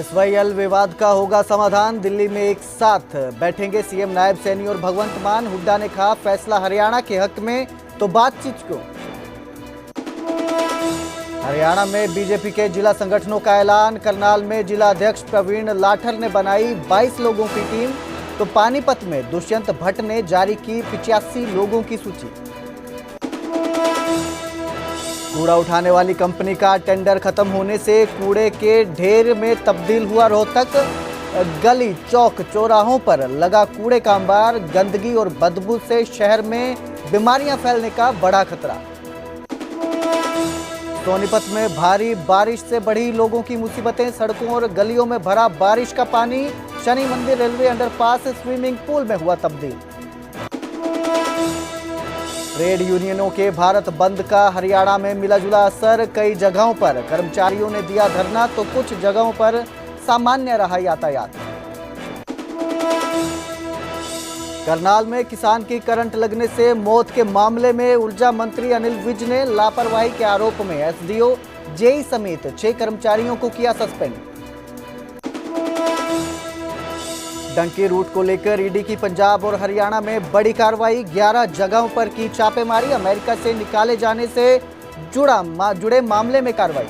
SYL विवाद का होगा समाधान। दिल्ली में एक साथ बैठेंगे सीएम, नायब सैनी और भगवंत मान। हुड्डा ने कहा फैसला हरियाणा के हक में तो बातचीत क्यों। हरियाणा में बीजेपी के जिला संगठनों का ऐलान। करनाल में जिला अध्यक्ष प्रवीण लाठर ने बनाई 22 लोगों की टीम। तो पानीपत में दुष्यंत भट्ट ने जारी की 85 लोगों की सूची। कूड़ा उठाने वाली कंपनी का टेंडर खत्म होने से कूड़े के ढेर में तब्दील हुआ रोहतक। गली चौक चौराहों पर लगा कूड़े का अंबार। गंदगी और बदबू से शहर में बीमारियां फैलने का बड़ा खतरा। सोनीपत में भारी बारिश से बढ़ी लोगों की मुसीबतें। सड़कों और गलियों में भरा बारिश का पानी। शनि मंदिर रेलवे अंडरपास स्विमिंग पूल में हुआ तब्दील। ट्रेड यूनियनों के भारत बंद का हरियाणा में मिलाजुला असर। कई जगहों पर कर्मचारियों ने दिया धरना तो कुछ जगहों पर सामान्य रहा यातायात। करनाल में किसान की करंट लगने से मौत के मामले में ऊर्जा मंत्री अनिल विज ने लापरवाही के आरोप में एसडीओ, जेई समेत 6 कर्मचारियों को किया सस्पेंड। डंकी रूट को लेकर ईडी की पंजाब और हरियाणा में बड़ी कार्रवाई। 11 जगहों पर की छापेमारी। अमेरिका से निकाले जाने से जुड़े मामले में कार्रवाई।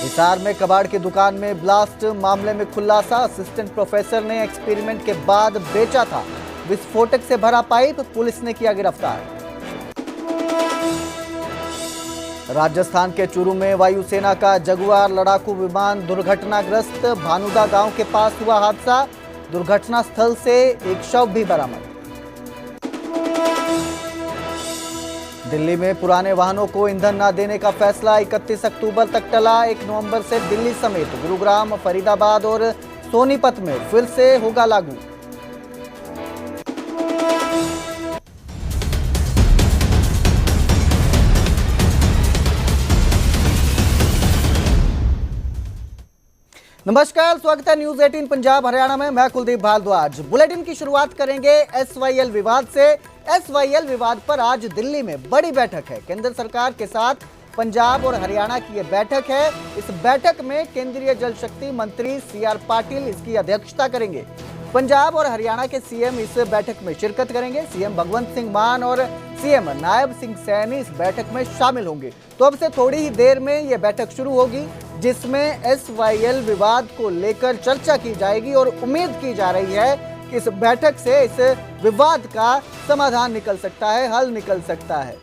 हिसार में कबाड़ की दुकान में ब्लास्ट मामले में खुलासा। असिस्टेंट प्रोफेसर ने एक्सपेरिमेंट के बाद बेचा था विस्फोटक से भरा पाइप। पुलिस ने किया गिरफ्तार। राजस्थान के चूरू में वायुसेना का जगुआर लड़ाकू विमान दुर्घटनाग्रस्त। भानुदा गांव के पास हुआ हादसा। दुर्घटना स्थल से एक शव भी बरामद। दिल्ली में पुराने वाहनों को ईंधन न देने का फैसला 31 अक्टूबर तक टला। 1 नवंबर से दिल्ली समेत गुरुग्राम, फरीदाबाद और सोनीपत में फिर से होगा लागू। नमस्कार, स्वागत है न्यूज 18 पंजाब हरियाणा में। मैं कुलदीप भारद्वाज। बुलेटिन की शुरुआत करेंगे एसवाईएल विवाद से। एसवाईएल विवाद पर आज दिल्ली में बड़ी बैठक है। केंद्र सरकार के साथ पंजाब और हरियाणा की यह बैठक है। इस बैठक में केंद्रीय जल शक्ति मंत्री सीआर पाटिल इसकी अध्यक्षता करेंगे। पंजाब और हरियाणा के सीएम इस बैठक में शिरकत करेंगे। सीएम भगवंत सिंह मान और सीएम नायब सिंह सैनी इस बैठक में शामिल होंगे। तो अब से थोड़ी ही देर में यह बैठक शुरू होगी, जिसमें एसवाईएल विवाद को लेकर चर्चा की जाएगी और उम्मीद की जा रही है कि इस बैठक से इस विवाद का समाधान निकल सकता है, हल निकल सकता है।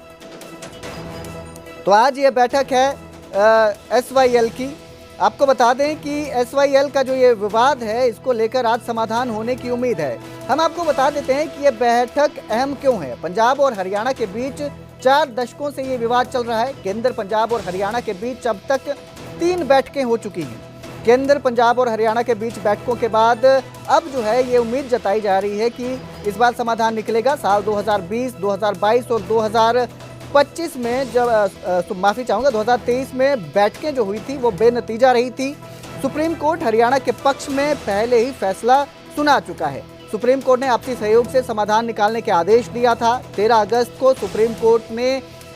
तो आज ये बैठक है एसवाईएल की। आपको बता दें कि एसवाईएल का जो ये विवाद है, इसको लेकर आज समाधान होने की उम्मीद है। हम आपको बता देते हैं कि ये बैठक अहम क्यों है। पंजाब और हरियाणा के बीच 4 दशकों से ये विवाद चल रहा है। केंद्र, पंजाब और हरियाणा के बीच अब तक 3 बैठकें हो चुकी हैं। केंद्र, पंजाब और हरियाणा के बीच बैठकों के बाद अब जो है ये उम्मीद जताई जा रही है कि इस बार समाधान निकलेगा। साल 2020, 2022 और 2025 में जब माफ़ी चाहूँगा 2023 में बैठकें जो हुई थी वो बेनतीजा रही थी। सुप्रीम कोर्ट हरियाणा के पक्ष में पहले ही फैसला सुना चुका है। सुप्रीम कोर्ट ने आपसी सहयोग से समाधान निकालने के आदेश दिया था। 13 अगस्त को सुप्रीम कोर्ट ने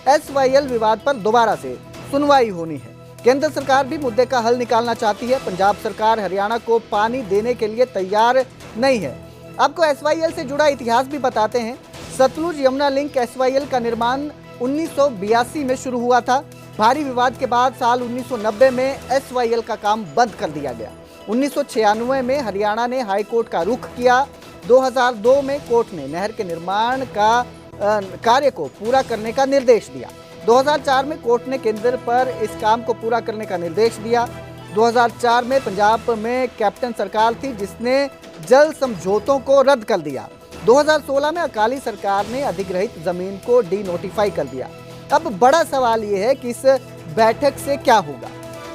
एसवाईएल विवाद पर दोबारा से सुनवाई होनी है। केंद्र सरकार भी मुद्दे का हल निकालना चाहती है। पंजाब सरकार हरियाणा को पानी देने के लिए तैयार नहीं है। आपको एसवाईएल से जुड़ा इतिहास भी बताते हैं। सतलुज यमुना लिंक एसवाईएल का निर्माण 1982 में शुरू हुआ था। भारी विवाद के बाद साल 1990 में एसवाईएल का काम बंद कर दिया गया। 1996 में हरियाणा ने हाई कोर्ट का रुख किया। 2002 में कोर्ट ने नहर के निर्माण का कार्य को पूरा करने का निर्देश दिया। 2004 में कोर्ट ने केंद्र पर इस काम को पूरा करने का निर्देश दिया। 2004 में पंजाब में कैप्टन सरकार थी जिसने जल समझौतों को रद्द कर दिया। 2016 में अकाली सरकार ने अधिग्रहित जमीन को डी-नोटिफाई कर दिया। अब बड़ा सवाल ये है कि इस बैठक से क्या होगा।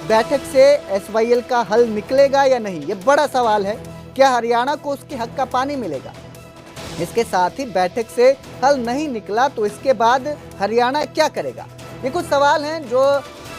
बैठक से एसवाईएल का हल निकलेगा या नहीं, ये बड़ा सवाल है। क्या हरियाणा को उसके हक का पानी मिलेगा? इसके साथ ही बैठक से हल नहीं निकला तो इसके बाद हरियाणा क्या करेगा? ये कुछ सवाल हैं जो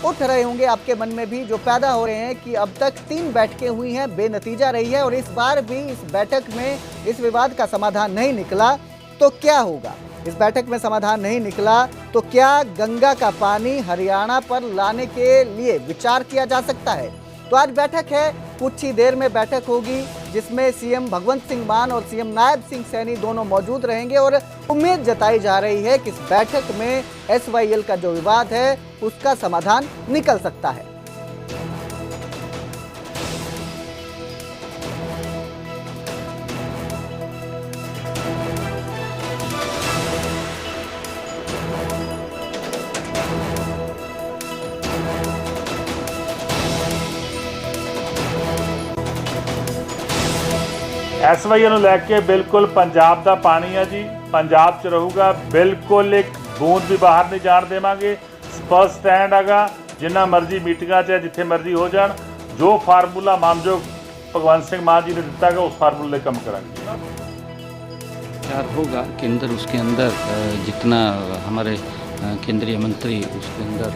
उठ रहे होंगे आपके मन में भी, जो पैदा हो रहे हैं कि अब तक 3 बैठकें हुई हैं, बेनतीजा रही है और इस बार भी इस बैठक में इस विवाद का समाधान नहीं निकला तो क्या होगा। इस बैठक में समाधान नहीं निकला तो क्या गंगा का पानी हरियाणा पर लाने के लिए विचार किया जा सकता है। तो आज बैठक है, कुछ ही देर में बैठक होगी जिसमें सीएम भगवंत सिंह मान और सीएम नायब सिंह सैनी दोनों मौजूद रहेंगे और उम्मीद जताई जा रही है कि इस बैठक में SYL का जो विवाद है उसका समाधान निकल सकता है। SYL ਨੂੰ ਲੈ ਕੇ ਬਿਲਕੁਲ ਪੰਜਾਬ ਦਾ ਪਾਣੀ ਆ ਜੀ, ਪੰਜਾਬ 'ਚ ਰਹੂਗਾ, ਬਿਲਕੁਲ ਇੱਕ ਬੂੰਦ ਵੀ ਬਾਹਰ ਨਹੀਂ ਜਾਣ ਦੇਵਾਂਗੇ। ਸਪਸ਼ਟ ਸਟੈਂਡ ਹੈਗਾ, ਜਿੰਨਾ ਮਰਜ਼ੀ ਮੀਟਿੰਗਾਂ 'ਚ ਜਿੱਥੇ ਮਰਜ਼ੀ ਹੋ ਜਾਣ, ਜੋ ਫਾਰਮੂਲਾ ਮਾਨਯੋਗ ਭਗਵੰਤ ਸਿੰਘ ਮਾਨ जी ने ਦਿੱਤਾ ਗਾ उस फार्मूले काम करेंगे। विचार होगा कि अंदर उसके अंदर जितना हमारे केंद्रीय मंत्री उसके अंदर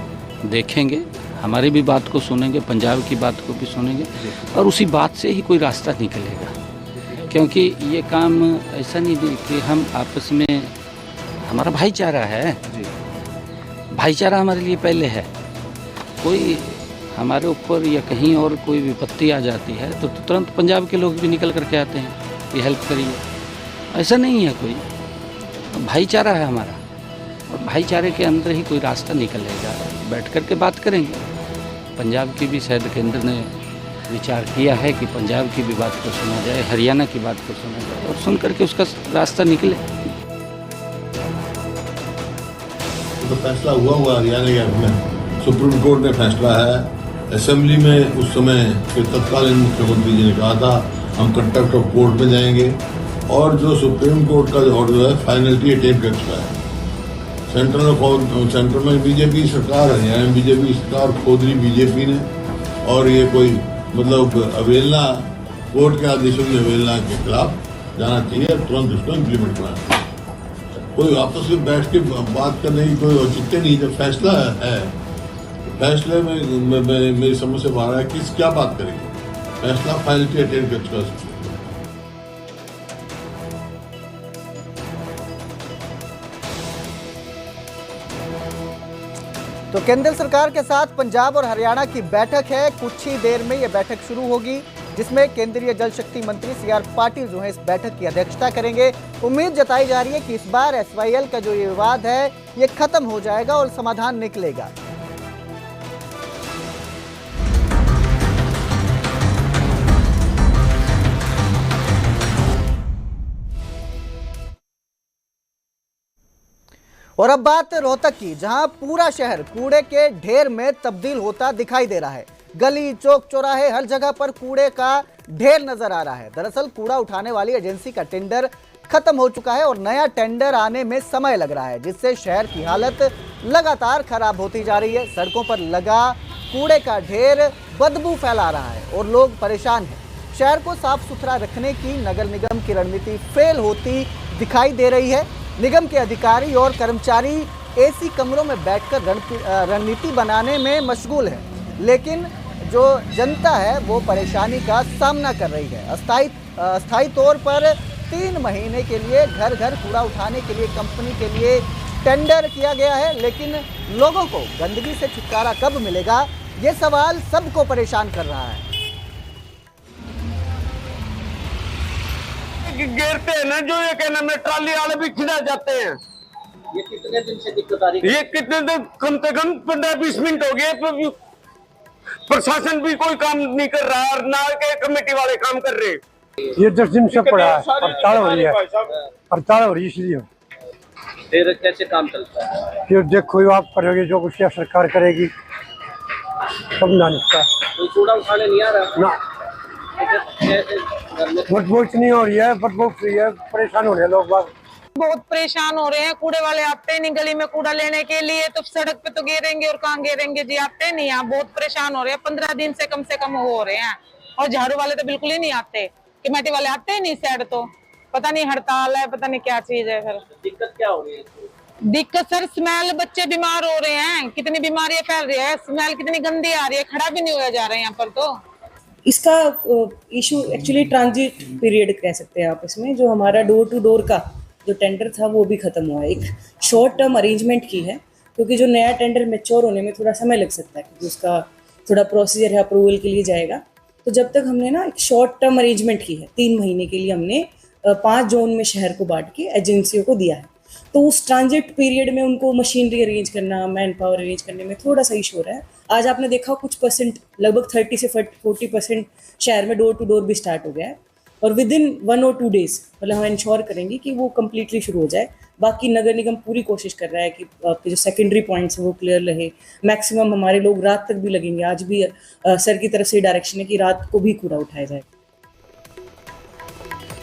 देखेंगे, हमारी भी बात को सुनेंगे, पंजाब की बात को भी सुनेंगे और उसी बात से ही कोई रास्ता निकलेगा। क्योंकि ये काम ऐसा नहीं कि हम आपस में, हमारा भाईचारा है, भाईचारा हमारे लिए पहले है। कोई हमारे ऊपर या कहीं और कोई विपत्ति आ जाती है तो तुरंत पंजाब के लोग भी निकल करके आते हैं कि हेल्प करिए। ऐसा नहीं है, कोई भाईचारा है हमारा और भाईचारे के अंदर ही कोई रास्ता निकलेगा। बैठ कर के बात करेंगे। पंजाब की भी शायद केंद्र ने विचार किया है कि पंजाब की भी बात को सुना जाए, हरियाणा की बात को सुना जाए और सुन करके उसका रास्ता निकले। तो फैसला हुआ हरियाणा के हक में, सुप्रीम कोर्ट ने फैसला है। असेंबली में उस समय के तत्कालीन मुख्यमंत्री जी ने कहा था हम कंटेम्प्ट ऑफ कोर्ट में जाएंगे और जो सुप्रीम कोर्ट का जो ऑर्डर है फाइनलिटी अटेन कर चुका है। सेंट्रल में बीजेपी सरकार, हरियाणा में बीजेपी सरकार खोद रही बीजेपी ने, और ये कोई मतलब अवेलना, कोर्ट के आदेशों की अवेलना के खिलाफ जाना चाहिए और तुरंत उसको इम्प्लीमेंट करना चाहिए। कोई आपस में बैठ के बात करने की कोई औचित्य नहीं। जब फैसला है, फैसले में मेरी समझ से बाहर है कि क्या बात करेंगे। फैसला फाइनलिटी अटेन कर चुका है। तो केंद्र सरकार के साथ पंजाब और हरियाणा की बैठक है, कुछ ही देर में यह बैठक शुरू होगी जिसमें केंद्रीय जल शक्ति मंत्री CR पाटिल जो है इस बैठक की अध्यक्षता करेंगे। उम्मीद जताई जा रही है कि इस बार SYL का जो ये विवाद है ये खत्म हो जाएगा और समाधान निकलेगा। और अब बात रोहतक की, जहां पूरा शहर कूड़े के ढेर में तब्दील होता दिखाई दे रहा है। गली, चौक, चौराहे, हर जगह पर कूड़े का ढेर नजर आ रहा है। दरअसल कूड़ा उठाने वाली एजेंसी का टेंडर खत्म हो चुका है और नया टेंडर आने में समय लग रहा है, जिससे शहर की हालत लगातार खराब होती जा रही है। सड़कों पर लगा कूड़े का ढेर बदबू फैला रहा है और लोग परेशान हैं। शहर को साफ सुथरा रखने की नगर निगम की रणनीति फेल होती दिखाई दे रही है। निगम के अधिकारी और कर्मचारी AC कमरों में बैठकर रणनीति बनाने में मशगूल है, लेकिन जो जनता है वो परेशानी का सामना कर रही है। अस्थायी तौर पर 3 महीने के लिए घर घर कूड़ा उठाने के लिए कंपनी के लिए टेंडर किया गया है, लेकिन लोगों को गंदगी से छुटकारा कब मिलेगा, ये सवाल सबको परेशान कर रहा है। गिरते हैं ना, जो ये कहना में ट्राली वाले भी खिला जाते हैं। ये कितने दिन से दिक्कत आ रही है? ये कितने दिन, कम से कम 15-20 मिनट हो गए। प्रशासन भी कोई काम नहीं कर रहा और ना के कमेटी वाले काम कर रहे। ये 10 दिन से पड़ा है, हड़ताल हो रही है, हड़ताल हो रही है इसलिए। फिर कैसे काम चलता है? फिर देखो आप करोगे जो कुछ सरकार करेगी, सब ना निकलता। कोई कूड़ा उठाने नहीं आ रहा ना, बदबू इतनी हो रही है, बदबू फ्री है, परेशान हो रहे हैं लोग बाग। बहुत परेशान हो रहे हैं। कूड़े वाले आते नहीं गली में कूड़ा लेने के लिए, तो सड़क पे तो गिरेंगे और कहाँ गिरेंगे जी, आते नहीं। यहाँ बहुत परेशान हो रहे हैं, 15 दिन से कम हो रहे हैं। और झाड़ू वाले तो बिल्कुल ही नहीं आते, कमेटी वाले आते ही नहीं। साइड तो पता नहीं हड़ताल है, पता नहीं क्या चीज है। फिर दिक्कत क्या हो रही है? दिक्कत सर स्मेल, बच्चे बीमार हो रहे हैं, कितनी बीमारियां फैल रही है, स्मेल कितनी गंदी आ रही है, खड़ा भी नहीं होया जा रहा है यहाँ पर। तो इसका इशू एक्चुअली ट्रांजिट पीरियड कह सकते हैं आप इसमें, जो हमारा डोर टू डोर का जो टेंडर था वो भी ख़त्म हुआ है। एक शॉर्ट टर्म अरेंजमेंट की है, क्योंकि जो नया टेंडर मैच्योर होने में थोड़ा समय लग सकता है, क्योंकि उसका थोड़ा प्रोसीजर है, अप्रूवल के लिए जाएगा। तो जब तक हमने ना एक शॉर्ट टर्म अरेंजमेंट की है, 3 महीने के लिए हमने 5 जोन में शहर को बांट के एजेंसियों को दिया है। तो उस ट्रांजिट पीरियड में उनको मशीनरी अरेंज करना, मैन पावर अरेंज करने में थोड़ा सा इशू हो रहा है। आज आपने देखा कुछ परसेंट, लगभग 30 से 40% शहर में डोर टू डोर भी स्टार्ट हो गया है, और विद इन 1 और 2 डेज मतलब हम इंश्योर करेंगे कि वो कम्प्लीटली शुरू हो जाए। बाकी नगर निगम पूरी कोशिश कर रहा है कि आपके जो सेकेंडरी पॉइंट्स हैं वो क्लियर रहे। मैक्सिमम हमारे लोग रात तक भी लगेंगे। आज भी सर की तरफ से डायरेक्शन है कि रात को भी कूड़ा उठाया जाए।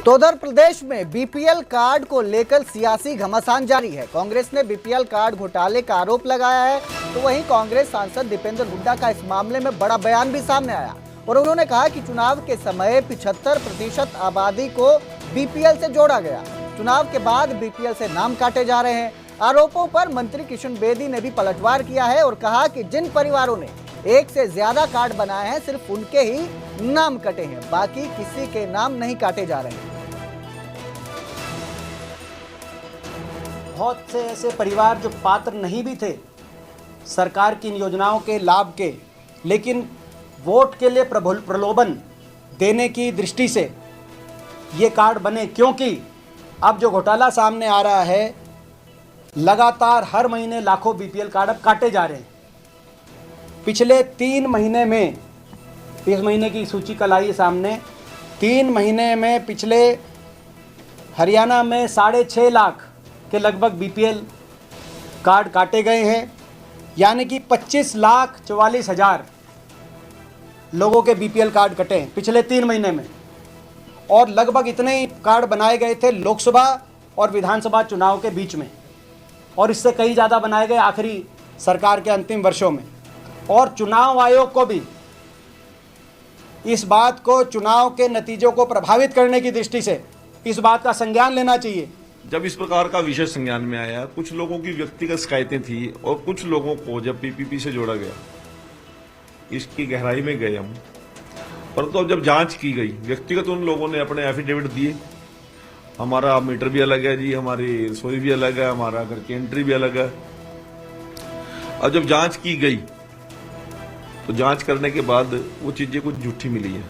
तो उधर प्रदेश में बीपीएल कार्ड को लेकर सियासी घमासान जारी है। कांग्रेस ने बीपीएल कार्ड घोटाले का आरोप लगाया है, तो वहीं कांग्रेस सांसद दीपेंद्र हुड्डा का इस मामले में बड़ा बयान भी सामने आया और उन्होंने कहा कि चुनाव के समय 75% आबादी को बीपीएल से जोड़ा गया। चुनाव के बाद बीपीएल से नाम काटे जा रहे हैं। आरोपों पर मंत्री किशन बेदी ने भी पलटवार किया है और कहा कि जिन परिवारों ने एक से ज्यादा कार्ड बनाए हैं सिर्फ उनके ही नाम कटे हैं, बाकी किसी के नाम नहीं काटे जा रहे हैं। बहुत से ऐसे परिवार जो पात्र नहीं भी थे सरकार की इन योजनाओं के लाभ के, लेकिन वोट के लिए प्रलोभन देने की दृष्टि से ये कार्ड बने, क्योंकि अब जो घोटाला सामने आ रहा है, लगातार हर महीने लाखों बीपीएल कार्ड अब काटे जा रहे हैं। पिछले 3 महीने में, इस महीने की सूची कल आई सामने, 3 महीने में पिछले हरियाणा में 6.5 लाख के लगभग बीपीएल कार्ड काटे गए हैं, यानी कि 25,44,000 लोगों के बीपीएल कार्ड कटे हैं पिछले 3 महीने में। और लगभग इतने ही कार्ड बनाए गए थे लोकसभा और विधानसभा चुनाव के बीच में, और इससे कई ज़्यादा बनाए गए आखिरी सरकार के अंतिम वर्षों में। और चुनाव आयोग को भी इस बात को, चुनाव के नतीजों को प्रभावित करने की दृष्टि से इस बात का संज्ञान लेना चाहिए। जब इस प्रकार का विषय संज्ञान में आया, कुछ लोगों की व्यक्तिगत शिकायतें थी और कुछ लोगों को जब पीपीपी से जोड़ा गया, इसकी गहराई में गए हम। परंतु अब जब जांच की गई, व्यक्तिगत उन लोगों ने अपने एफिडेविट दिए, हमारा मीटर भी अलग है जी, हमारी रसोई भी अलग है, हमारा घर की एंट्री भी अलग है। अब जब जांच की गई तो जांच करने के बाद वो चीजें कुछ झूठी मिली है।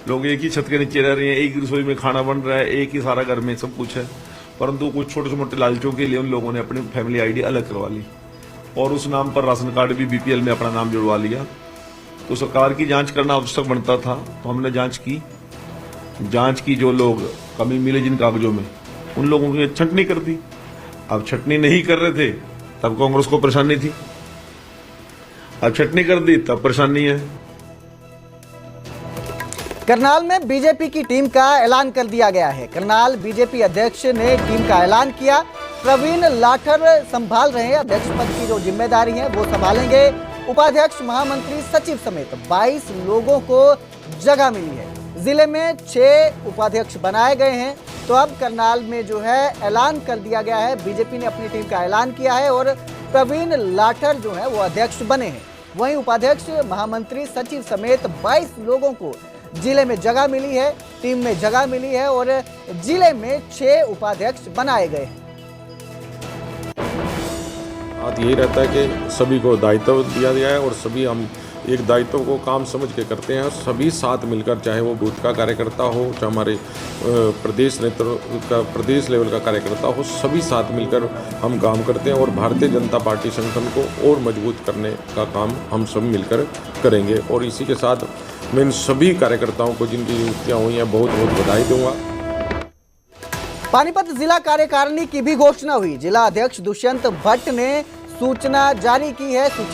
लोग एक ही छत के नीचे रह रहे हैं, एक ही रसोई में खाना बन रहा है, एक ही सारा घर में सब कुछ है, परंतु कुछ छोटे मोटे लालचों के लिए उन लोगों ने अपनी फैमिली आईडी अलग करवा ली और उस नाम पर राशन कार्ड भी बीपीएल में अपना नाम जुड़वा लिया। तो सरकार की जांच करना आवश्यक बनता था, तो हमने जांच की। जो लोग कमी मिले जिन कागजों में, उन लोगों की छंटनी कर दी। अब छंटनी नहीं कर रहे थे तब कांग्रेस को परेशानी थी, अब छंटनी कर दी तब परेशानी है। करनाल में बीजेपी की टीम का ऐलान कर दिया गया है। करनाल बीजेपी अध्यक्ष ने टीम का ऐलान किया। प्रवीण लाठर संभाल रहे हैं अध्यक्ष पद की जो जिम्मेदारी है वो संभालेंगे। उपाध्यक्ष, महामंत्री, सचिव समेत 22 लोगों को जगह मिली है। जिले में 6 उपाध्यक्ष बनाए गए हैं। तो अब करनाल में जो है ऐलान कर दिया गया है, बीजेपी ने अपनी टीम का ऐलान किया है और प्रवीण लाठर जो है वो अध्यक्ष बने हैं। वहीं उपाध्यक्ष, महामंत्री, सचिव समेत 22 लोगों को जिले में जगह मिली है, टीम में जगह मिली है और जिले में 6 उपाध्यक्ष बनाए गए हैं। बात यही रहता है कि सभी को दायित्व दिया गया है और सभी हम एक दायित्व को काम समझ के करते हैं। सभी साथ मिलकर, चाहे वो बूथ का कार्यकर्ता हो, चाहे हमारे प्रदेश नेतृत्व का, प्रदेश लेवल का कार्यकर्ता हो, सभी साथ मिलकर हम काम करते हैं और भारतीय जनता पार्टी संगठन को और मजबूत करने का काम हम सब मिलकर करेंगे। और इसी के साथ मैं इन सभी कार्यकर्ताओं को जिनकी नियुक्तियाँ हुई हैं बहुत बहुत बधाई दूंगा। पानीपत जिला कार्यकारिणी की भी घोषणा हुई। जिला अध्यक्ष दुष्यंत भट्ट ने सूची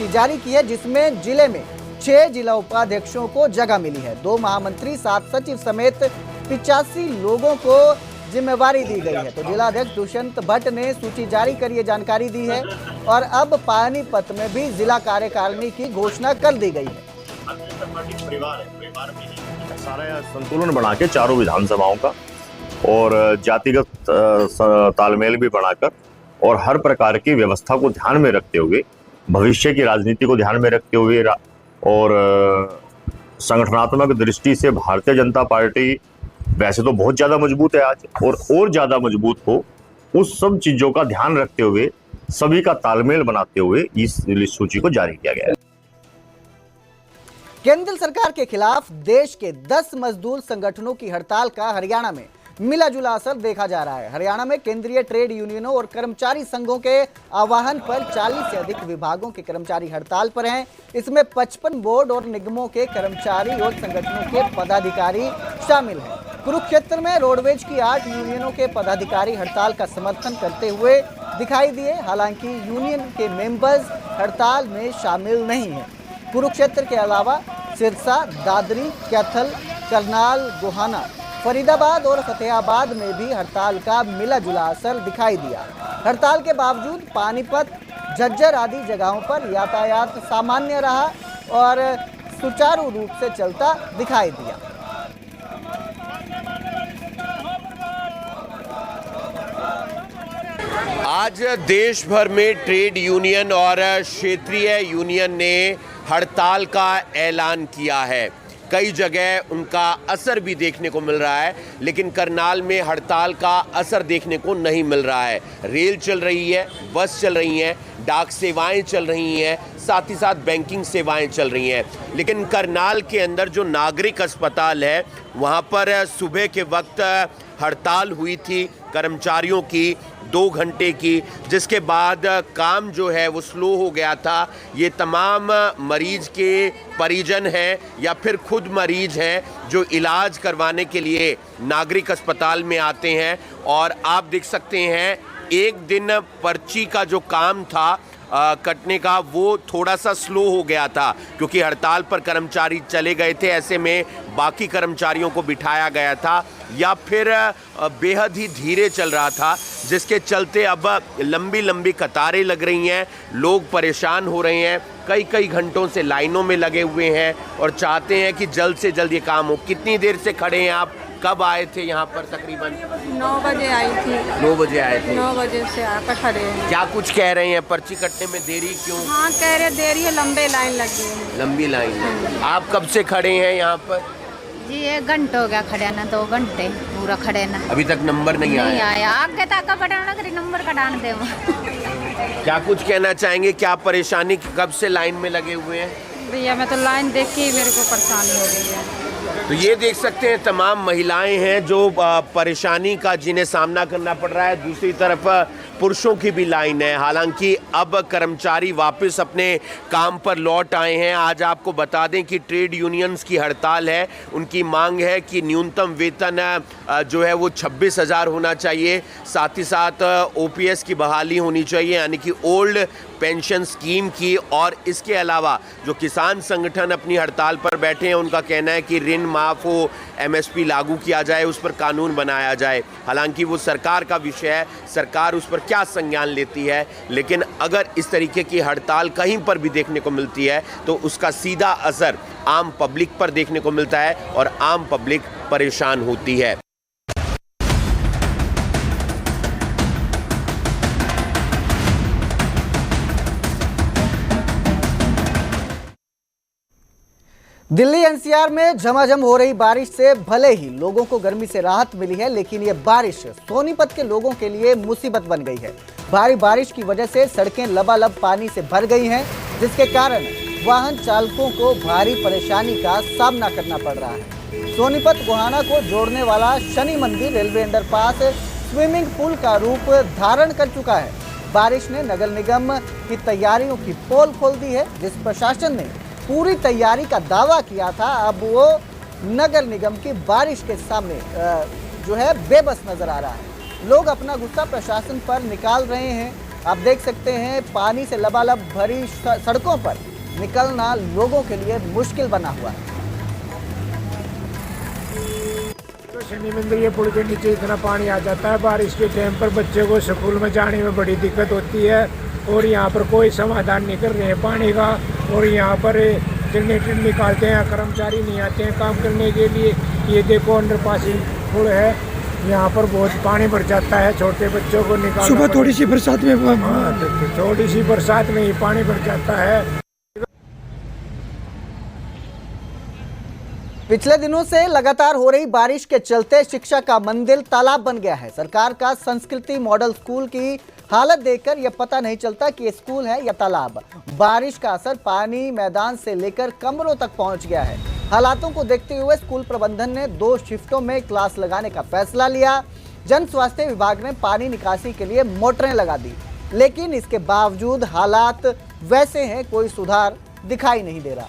जारी की है जिसमें जिले में 6 जिला उपाध्यक्षों को जगह मिली है। 2 महामंत्री, 7 सचिव समेत 85 लोगों को जिम्मेवारी दी गई है। तो जिला अध्यक्ष दुष्यंत भट्ट ने सूची जारी कर ये जानकारी दी है और अब पानीपत में भी जिला कार्यकारिणी की घोषणा कर दी गई है। परिवार में सारा संतुलन बना के चारों विधानसभाओं का और जातिगत तालमेल भी बनाकर और हर प्रकार की व्यवस्था को ध्यान में रखते हुए, भविष्य की राजनीति को ध्यान में रखते हुए और संगठनात्मक दृष्टि से भारतीय जनता पार्टी वैसे तो बहुत ज्यादा मजबूत है आज और ज्यादा मजबूत हो उस सब चीजों का ध्यान रखते हुए, सभी का तालमेल बनाते हुए इस सूची को जारी किया गया है। केंद्र सरकार के खिलाफ देश के 10 मजदूर संगठनों की हड़ताल का हरियाणा में मिला जुला असर देखा जा रहा है। हरियाणा में केंद्रीय ट्रेड यूनियनों और कर्मचारी संघों के आह्वान पर 40 से अधिक विभागों के कर्मचारी हड़ताल पर हैं। इसमें 55 बोर्ड और निगमों के कर्मचारी और संगठनों के पदाधिकारी शामिल हैं। कुरुक्षेत्र में रोडवेज की 8 यूनियनों के पदाधिकारी हड़ताल का समर्थन करते हुए दिखाई दिए। हालांकि यूनियन के मेंबर्स हड़ताल में शामिल नहीं हैं। कुरुक्षेत्र के अलावा सिरसा, दादरी, कैथल, करनाल, गोहाना, फरीदाबाद और फतेहाबाद में भी हड़ताल का मिला जुला असर दिखाई दिया। हड़ताल के बावजूद पानीपत, झज्जर आदि जगहों पर यातायात सामान्य रहा और सुचारू रूप से चलता दिखाई दिया। आज देश भर में ट्रेड यूनियन और क्षेत्रीय यूनियन ने हड़ताल का ऐलान किया है। कई जगह उनका असर भी देखने को मिल रहा है, लेकिन करनाल में हड़ताल का असर देखने को नहीं मिल रहा है। रेल चल रही है, बस चल रही हैं, डाक सेवाएं चल रही हैं, साथ ही साथ बैंकिंग सेवाएं चल रही हैं। लेकिन करनाल के अंदर जो नागरिक अस्पताल है, वहाँ पर सुबह के वक्त हड़ताल हुई थी कर्मचारियों की 2 घंटे की, जिसके बाद काम जो है वो स्लो हो गया था। ये तमाम मरीज के परिजन हैं या फिर खुद मरीज हैं जो इलाज करवाने के लिए नागरिक अस्पताल में आते हैं। और आप देख सकते हैं एक दिन पर्ची का जो काम था कटने का, वो थोड़ा सा स्लो हो गया था क्योंकि हड़ताल पर कर्मचारी चले गए थे। ऐसे में बाकी कर्मचारियों को बिठाया गया था या फिर बेहद ही धीरे चल रहा था, जिसके चलते अब लंबी लंबी कतारें लग रही हैं। लोग परेशान हो रहे हैं, कई घंटों से लाइनों में लगे हुए हैं और चाहते हैं कि जल्द से जल्द ये काम हो। कितनी देर से खड़े हैं आप? कब आए थे यहाँ पर? तकरीबन 9 बजे आई थी। 9 बजे आए थे? 9 बजे से आकर खड़े हैं। क्या कुछ कह रहे हैं? पर्ची कटने में देरी क्यों? हाँ, कह रहे देरी है, लंबे लाइन लगी है। लंबी लाइन है। आप कब से खड़े हैं यहाँ पर? जी 1 घंटा हो गया खड़े ना, 2 घंटे पूरा खड़े ना। अभी तक नंबर नहीं आया? आगे तक बढ़ाना करी नंबर कटान दे। क्या कुछ कहना चाहेंगे? क्या परेशानी, कब से लाइन में लगे हुए हैं? भैया मैं तो लाइन देख के ही मेरे को परेशानी हो रही है। तो ये देख सकते हैं तमाम महिलाएं हैं जो परेशानी का जिन्हें सामना करना पड़ रहा है। दूसरी तरफ पुरुषों की भी लाइन है। हालांकि अब कर्मचारी वापस अपने काम पर लौट आए हैं। आज आपको बता दें कि ट्रेड यूनियंस की हड़ताल है। उनकी मांग है कि न्यूनतम वेतन जो है वो 26,000 होना चाहिए। साथ ही साथ ओपीएस की बहाली होनी चाहिए, यानी कि ओल्ड पेंशन स्कीम की। और इसके अलावा जो किसान संगठन अपनी हड़ताल पर बैठे हैं, उनका कहना है कि ऋण माफ हो, एमएसपी लागू किया जाए, उस पर कानून बनाया जाए। हालांकि वो सरकार का विषय है, सरकार उस पर क्या संज्ञान लेती है। लेकिन अगर इस तरीके की हड़ताल कहीं पर भी देखने को मिलती है तो उसका सीधा असर आम पब्लिक पर देखने को मिलता है और आम पब्लिक परेशान होती है। दिल्ली एनसीआर में झमाझम हो रही बारिश से भले ही लोगों को गर्मी से राहत मिली है, लेकिन ये बारिश सोनीपत के लोगों के लिए मुसीबत बन गई है। भारी बारिश की वजह से सड़कें लबालब पानी से भर गई हैं, जिसके कारण वाहन चालकों को भारी परेशानी का सामना करना पड़ रहा है। सोनीपत गोहाना को जोड़ने वाला शनि मंदिर रेलवे अंडरपास स्विमिंग पूल का रूप धारण कर चुका है। बारिश ने नगर निगम की तैयारियों की पोल खोल दी है। जिस प्रशासन ने पूरी तैयारी का दावा किया था, अब वो नगर निगम की बारिश के सामने जो है बेबस नजर आ रहा है। लोग अपना गुस्सा प्रशासन पर निकाल रहे हैं। आप देख सकते हैं पानी से लबालब भरी सड़कों पर निकलना लोगों के लिए मुश्किल बना हुआ है। तो शनि मंदिर ये पुल के नीचे इतना पानी आ जाता है, बारिश के टाइम पर बच्चे को स्कूल में जाने में बड़ी दिक्कत होती है और यहाँ पर कोई समाधान नहीं कर रहे हैं पानी का। और यहाँ पर जनरेटर निकालते हैं, कर्मचारी नहीं आते हैं काम करने के लिए। ये देखो अंडरपासिंग पुल है, यहाँ पर बहुत पानी भर जाता है, छोटे बच्चों को निकाल। सुबह थोड़ी सी बरसात में थोड़ी सी बरसात में ही पानी भर जाता है। पिछले दिनों से लगातार हो रही बारिश के चलते शिक्षा का मंदिर तालाब बन गया है। सरकार का संस्कृति मॉडल स्कूल की हालत देखकर यह पता नहीं चलता कि ये स्कूल है या तालाब। बारिश का असर पानी मैदान से लेकर कमरों तक पहुंच गया है। हालातों को देखते हुए स्कूल प्रबंधन ने 2 शिफ्टों में क्लास लगाने का फैसला लिया। जन स्वास्थ्य विभाग ने पानी निकासी के लिए मोटरें लगा दी, लेकिन इसके बावजूद हालात वैसे हैं, कोई सुधार दिखाई नहीं दे रहा।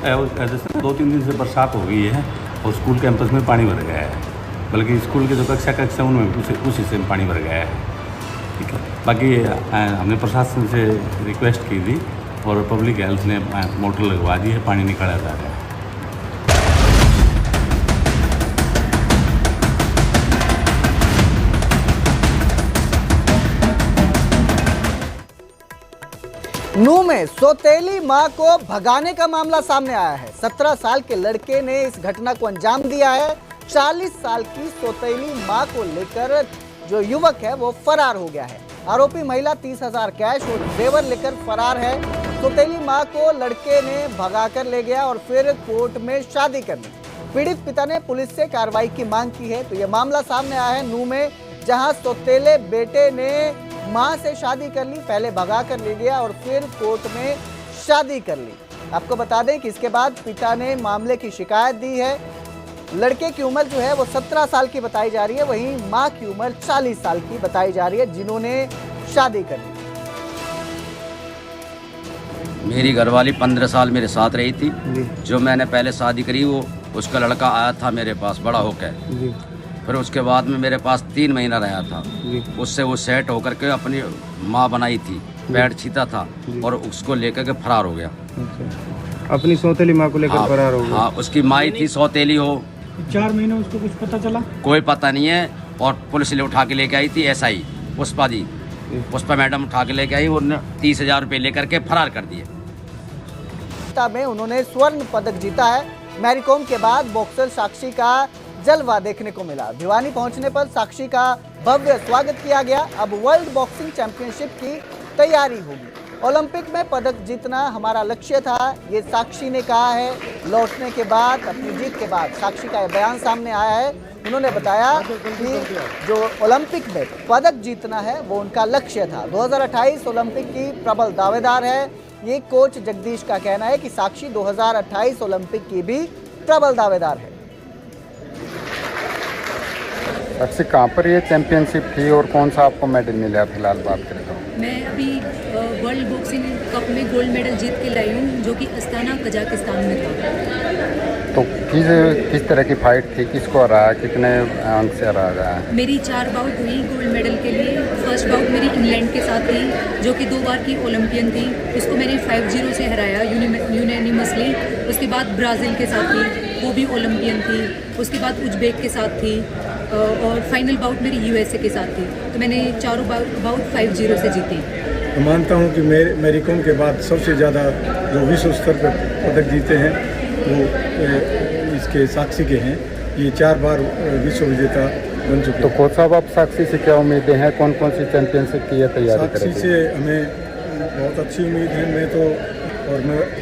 जैसे 2-3 दिन से बरसात हो गई है और स्कूल कैंपस में पानी भर गया है, बल्कि स्कूल के जो कक्षा उनमें उस हिस्से में पानी भर गया है। ठीक है, बाकी हमने प्रशासन से रिक्वेस्ट की थी और पब्लिक हेल्थ ने मोटर लगवा दी है, पानी निकाला जा रहा है। नूंह में सौतेली मां को भगाने का मामला सामने आया है। 17 साल के लड़के ने इस घटना को अंजाम दिया है। 40 साल की सौतेली मां को लेकर जो युवक है वो फरार हो गया है। आरोपी महिला 30,000 कैश और जेवर लेकर फरार है। सौतेली मां को लड़के ने भगाकर ले गया और फिर कोर्ट में शादी कर ली। पीड़ित पिता ने पुलिस से कार्रवाई की मांग की है। तो यह मामला सामने आया है नूंह में, जहां सौतेले बेटे ने मां से शादी कर ली, पहले भगा कर ले गया और फिर कोर्ट में शादी कर ली। आपको बता दें कि इसके बाद पिता ने मामले की शिकायत दी है। लड़के की उम्र जो है वो 17 साल की बताई जा रही है, वहीं मां की उम्र 40 साल की बताई जा रही है, जिन्होंने शादी कर ली। मेरी घरवाली 15 साल मेरे साथ रही थी। जो मैंने पहले शादी करी वो उसका लड़का आया था मेरे पास बड़ा होकर, फिर उसके बाद में मेरे पास 3 महीना रहा था। उससे वो सेट होकर के अपनी माँ बनाई थी, पैर छीता था और उसको लेकर के फरार हो गया। अपनी सौतेली माँ को लेकर फरार हो गया। हाँ, उसकी माँ ही थी सौतेली हो। 4 महीने उसको कुछ पता चला? कोई पता नहीं है। और पुलिस ने उठा के लेके आई थी SI पुष्पा जी, पुष्पा मैडम उठा के लेके आई और 30,000 रुपये लेकर के फरार कर दिए। में उन्होंने स्वर्ण पदक जीता है। मैरीकॉम के बाद बॉक्सर साक्षी का जलवा देखने को मिला। भिवानी पहुंचने पर साक्षी का भव्य स्वागत किया गया। अब वर्ल्ड बॉक्सिंग चैंपियनशिप की तैयारी होगी। ओलंपिक में पदक जीतना हमारा लक्ष्य था, ये साक्षी ने कहा है। लौटने के बाद, अपनी जीत के बाद साक्षी का बयान सामने आया है। उन्होंने बताया कि जो ओलंपिक में पदक जीतना है वो उनका लक्ष्य था। 2028 ओलंपिक की प्रबल दावेदार है। ये कोच जगदीश का कहना है कि साक्षी 2028 ओलंपिक की भी प्रबल दावेदार है। साक्षी, कहाँ पर ये चैंपियनशिप थी और कौन सा आपको मेडल मिला? फिलहाल बात करें तो मैं अभी वर्ल्ड बॉक्सिंग कप में गोल्ड मेडल जीत के लाई हूँ, जो कि अस्ताना कजाकिस्तान में था। तो किस तरह की फाइट थी? किसको हराया? कितने अंक से हराया? मेरी 4 बाउट हुई गोल्ड मेडल के लिए। फर्स्ट बाउट मेरी इंग्लैंड के साथ थी, जो कि 2 बार की ओलंपियन थी। उसको मैंने 5-0 से हराया यूनानिमसली। उसके बाद ब्राज़ील के साथ थी, वो भी ओलंपियन थी। उसके बाद उज्बेक के साथ थी और फाइनल बाउट मेरी USA के साथ थी। तो मैंने 4 बाउट 5-0 से जीती। मैं मानता हूँ कि मैरीकॉम के बाद सबसे ज़्यादा जो विश्व स्तर पर पदक जीते हैं वो इसके साक्षी के हैं। ये 4 बार विश्व विजेता बन चुके हैं। तो कोच साहब, आप साक्षी से क्या उम्मीदें हैं? कौन कौन सी चैंपियनशिप की तैयारी करेंगे? साक्षी से हमें बहुत अच्छी उम्मीद है। मैं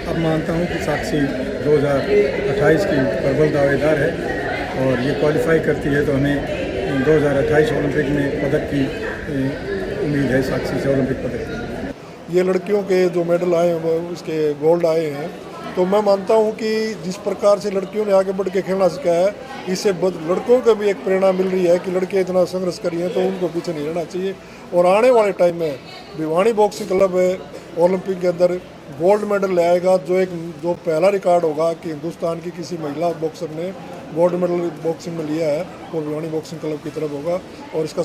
अब मानता हूँ कि साक्षी 2028 की प्रबल दावेदार है और ये क्वालिफाई करती है, तो हमें 2028 ओलंपिक में पदक की उम्मीद है। साक्षी से ओलंपिक पदक। ये लड़कियों के जो मेडल आए हैं वो उसके गोल्ड आए हैं, तो मैं मानता हूं कि जिस प्रकार से लड़कियों ने आगे बढ़ के खेलना सिखाया है, इससे लड़कों को भी एक प्रेरणा मिल रही है कि लड़कियां इतना संघर्ष करी हैं तो उनको पीछे नहीं रहना चाहिए। और आने वाले टाइम में भिवानी बॉक्सिंग क्लब ओलंपिक के अंदर गोल्ड मेडल ले आएगा, जो पहला रिकॉर्ड होगा कि हिंदुस्तान की किसी महिला बॉक्सर ने गोल्ड मेडल बॉक्सिंग में लिया है, वो भिवानी बॉक्सिंग क्लब की तरफ होगा और इसका